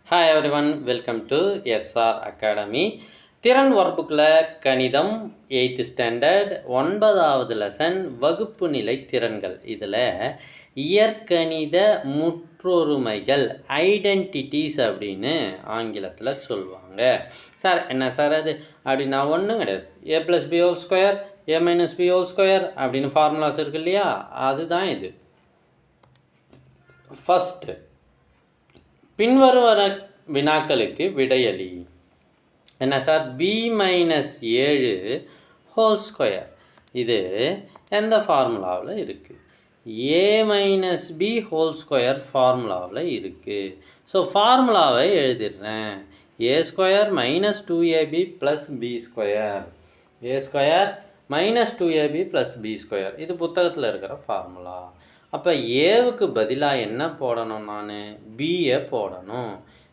Hi everyone, welcome to SR Academy. திறன் வகுப்புல கணிதம் 8th ஸ்டாண்டர்ட் 9வது லெசன் வகுப்பு நிலை திறன்கள். இதில் இயற்கணித முற்றொருமைகள் ஐடென்டிட்டிஸ் அப்படின்னு ஆங்கிலத்தில் சொல்லுவாங்க. சார் என்ன சார் அது அப்படின்னா ஒன்றும் கிடையாது. a + b whole square a - b whole square அப்படின்னு ஃபார்முலாஸ் இருக்கு இல்லையா, அதுதான் இது. ஃபஸ்ட்டு பின்வரும் வினாக்களுக்கு விடையளி. என்ன சார், b - 7 ஹோல் ஸ்கொயர் இது எந்த ஃபார்முலாவில் இருக்குது? a - b ஹோல் ஸ்கொயர் ஃபார்முலாவில் இருக்குது. ஸோ ஃபார்முலாவை எழுதிடுறேன். a square - 2ab + b square, a square - 2ab + b square, இது புத்தகத்தில் இருக்கிற ஃபார்முலா. அப்போ ஏவுக்கு பதிலாக என்ன போடணும்? நான் பியை போடணும்.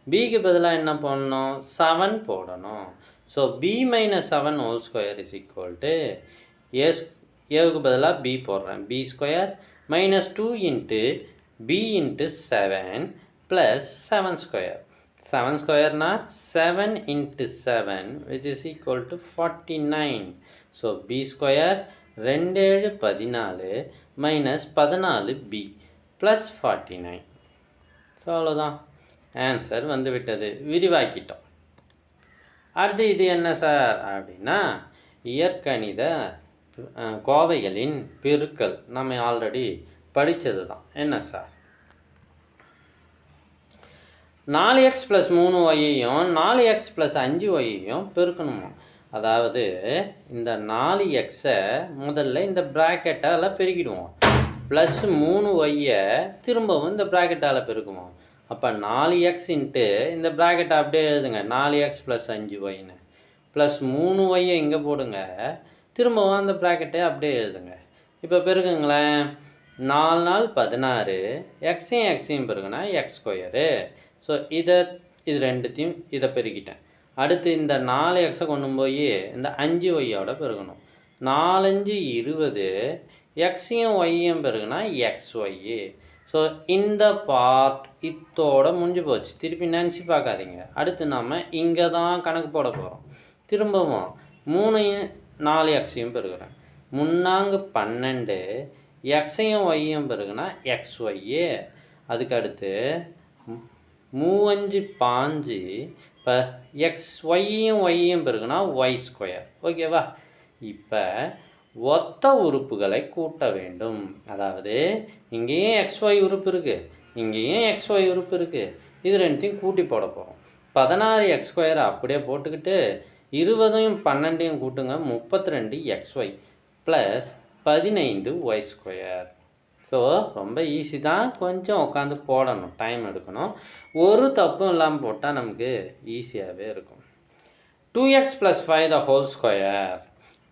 பிக்கு பதிலாக என்ன போடணும்? 7 போடணும். So b - 7 whole square is equal to ஏவுக்கு பதிலாக b போடுறேன். b square -2 × b × 7 + 7 square. 7 ஸ்கொயர்னா 7 × 7 which is equal to 49. So b square 2 7 14 -14b + 49. So அவ்வளோதான், ஆன்சர் வந்து விட்டது. விரிவாக்கிட்டோம். அடுத்து இது என்ன சார் அப்படின்னா இயற்கணித கோவைகளின் பெருக்கல். நம்ம ஆல்ரெடி படித்தது தான். என்ன சார், 4x + 3yையும் 4x + 5yையும் பெருக்கணுமா? அதாவது இந்த 4xை முதல்ல இந்த ப்ராக்கெட்டால் பெருக்கிடுவோம், ப்ளஸ் 3yயை திரும்பவும் இந்த ப்ராக்கெட்டால் பெருக்குவோம். அப்போ 4x × இந்த ப்ராக்கெட்டை அப்படியே எழுதுங்க, 4x + 5yன்னு, ப்ளஸ் 3yயை இங்கே போடுங்க, திரும்பவும் அந்த ப்ராக்கெட்டை அப்படியே எழுதுங்க. இப்போ பெருக்குங்களேன், 4 4 16, எக்ஸையும் பெருக்குனா எக்ஸ் ஸ்கொயரு. ஸோ இது ரெண்டுத்தையும் இதை பெருக்கிட்டேன். அடுத்து இந்த 4xை கொண்டு போய் இந்த 5yயோட பெருக்கணும். 4 5 20, எக்ஸையும் ஒய்யும் பெருக்குனா xy. ஸோ இந்த பார்ட் இத்தோட முடிஞ்சு போச்சு. திருப்பி நினச்சி பார்க்காதீங்க. அடுத்து நாம் இங்கே தான் கணக்கு போட போகிறோம். திரும்பவும் 3யும் 4xையும் பெருக்கிறேன். 3 12, எக்ஸையும் ஒய்யும் பெருக்குனா xy. அதுக்கு அடுத்து 3 5 இப்போ xyயும் ஒய்யும் பெருக்குனா y ஸ்கொயர். ஓகேவா? இப்போ ஒத்த உறுப்புகளை கூட்ட வேண்டும். அதாவது இங்கேயும் xy உறுப்பு இருக்குது, இங்கேயும் xy உறுப்பு இருக்குது. இது ரெண்டுத்தையும் கூட்டி போட போகிறோம். 16x² அப்படியே போட்டுக்கிட்டு 20யும் 12யும் கூட்டுங்க, 32xy + 15y ஸ்கொயர். ஸோ ரொம்ப ஈஸி தான், கொஞ்சம் உட்காந்து போடணும், டைம் எடுக்கணும். ஒரு தப்பும் இல்லாமல் போட்டால் நமக்கு ஈஸியாகவே இருக்கும். 2x + 5 whole square.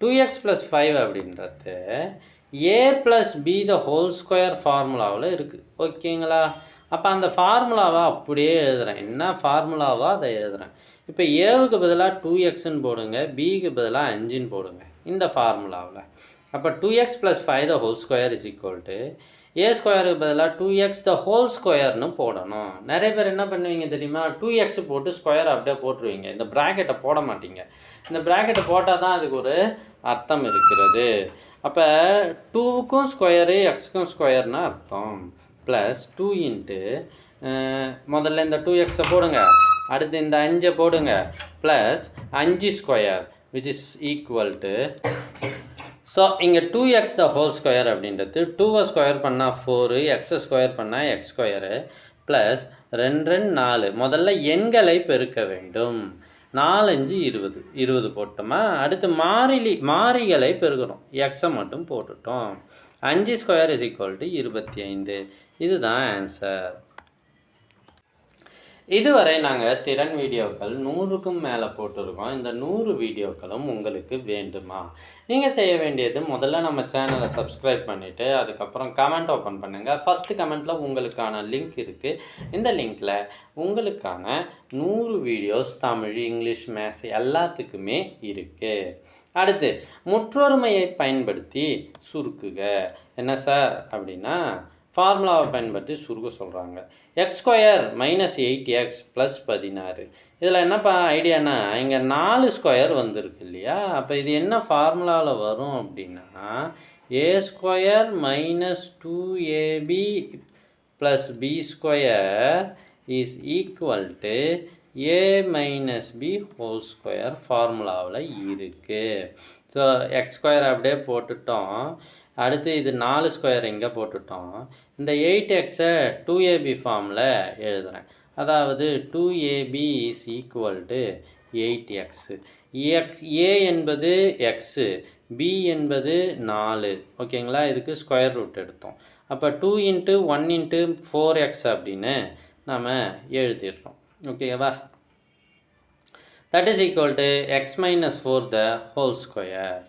2x + 5 அப்படின்றது a + b ஹோல் ஸ்கொயர் ஃபார்முலாவில் இருக்குது. ஓகேங்களா? அப்போ அந்த ஃபார்முலாவை அப்படியே எழுதுகிறேன். என்ன ஃபார்முலாவோ அதை எழுதுகிறேன். இப்போ ஏவுக்கு பதிலாக 2xன்னு போடுங்க, பிக்கு பதிலாக 5ன்னு போடுங்க இந்த ஃபார்முலாவில். அப்போ 2x + 5 whole square is equal to a ஸ்கொயருக்கு பதிலாக 2x ஹோல் ஸ்கொயர்னு போடணும். நிறைய பேர் என்ன பண்ணுவீங்க தெரியுமா, 2x போட்டு ஸ்கொயர் அப்படியே போட்டுருவீங்க, இந்த ப்ராக்கெட்டை போட மாட்டீங்க. இந்த ப்ராக்கெட்டை போட்டால் தான் அதுக்கு ஒரு அர்த்தம் இருக்கிறது. அப்போ 2க்கும் ஸ்கொயரு எக்ஸுக்கும் ஸ்கொயர்னு அர்த்தம். ப்ளஸ் 2 × முதல்ல இந்த 2xை போடுங்க, அடுத்து இந்த 5 போடுங்க, plus 5 square which is equal to. So இங்கே 2x ஹோல் ஸ்கொயர் அப்படின்றது 2 ஸ்கொயர் பண்ணால் 4, எக்ஸை ஸ்கொயர் பண்ணால் எக்ஸ் ஸ்கொயரு, ப்ளஸ் 2 2 4. முதல்ல எண்களை பெருக்க வேண்டும். 4 5 20, 20 போட்டோமா. அடுத்து மாறிகளை பெருக்கிறோம், எக்ஸை மட்டும் போட்டுட்டோம். 5 ஸ்கொயர் இஸ் ஈக்குவல் டு 25. இதுதான் ஆன்சர். இதுவரை நாங்கள் திறன் வீடியோக்கள் 100க்கும் மேலே போட்டிருக்கோம். இந்த 100 வீடியோக்களும் உங்களுக்கு வேண்டுமா? நீங்கள் செய்ய வேண்டியது முதல்ல நம்ம சேனலை சப்ஸ்கிரைப் பண்ணிவிட்டு அதுக்கப்புறம் கமெண்ட் ஓப்பன் பண்ணுங்கள். ஃபஸ்ட்டு கமெண்ட்டில் உங்களுக்கான லிங்க் இருக்குது. இந்த லிங்க்கில் உங்களுக்கான 100 வீடியோஸ் தமிழ், இங்கிலீஷ், மேத்ஸ் எல்லாத்துக்குமே இருக்குது. அடுத்து முற்றொருமையை பயன்படுத்தி சுருக்குக. என்ன சார் அப்படின்னா ஃபார்முலாவை பயன்படுத்தி சுருக்க சொல்கிறாங்க. x² minus 8x plus 16. இதில் என்னப்பா ஐடியானா இங்கே 4 ஸ்கொயர் வந்திருக்கு இல்லையா? அப்போ இது என்ன ஃபார்முலாவில் வரும் அப்படின்னா a² minus 2ab plus b² is equal to a minus b whole square ஃபார்முலாவில் இருக்குது. ஸோ x² அப்படியே போட்டுட்டோம். அடுத்து இது 4 ஸ்கொயர் இங்கே போட்டுட்டோம். இந்த 8xஐ 2ab ஃபார்மில் எழுதுகிறேன். அதாவது 2ab is equal to 8x. a என்பது x, b என்பது 4. ஓகேங்களா? இதுக்கு ஸ்கொயர் ரூட் எடுத்தோம். அப்போ 2 × 1 × 4x அப்படின்னு நாம் எழுதிடுறோம். ஓகேவா? That is equal to x minus 4 the whole square.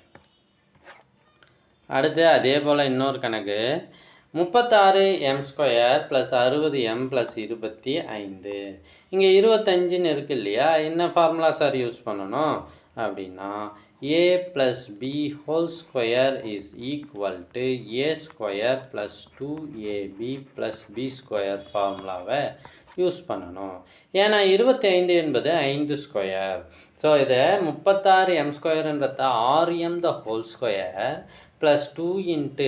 அடுத்து அதே போல் இன்னொரு கணக்கு 36m² ப்ளஸ் 60m ப்ளஸ் 25. இங்கே 25ன்னு இருக்குது இல்லையா? என்ன ஃபார்முலா சார் யூஸ் பண்ணணும் அப்படின்னா a plus b whole square is equal to a² plus 2ab plus b² ஃபார்முலாவை யூஸ் பண்ணணும். ஏன்னா 25 என்பது 5 ஸ்கொயர். ஸோ இதை 36m²ன்றத 6m the whole square plus 2 ×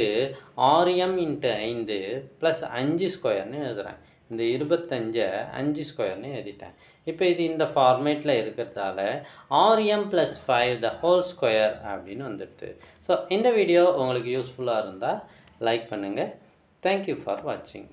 6m × 5 plus 5 ஸ்கொயர்னு எழுதுகிறேன். இந்த 25 5 ஸ்கொயர்னு எழுதிட்டேன். இப்போ இது இந்த ஃபார்மேட்டில் இருக்கிறதால 6m plus 5 the whole square அப்படின்னு வந்துடுது. ஸோ இந்த வீடியோ உங்களுக்கு யூஸ்ஃபுல்லாக இருந்தால் லைக் பண்ணுங்கள். தேங்க்யூ ஃபார் வாட்சிங்.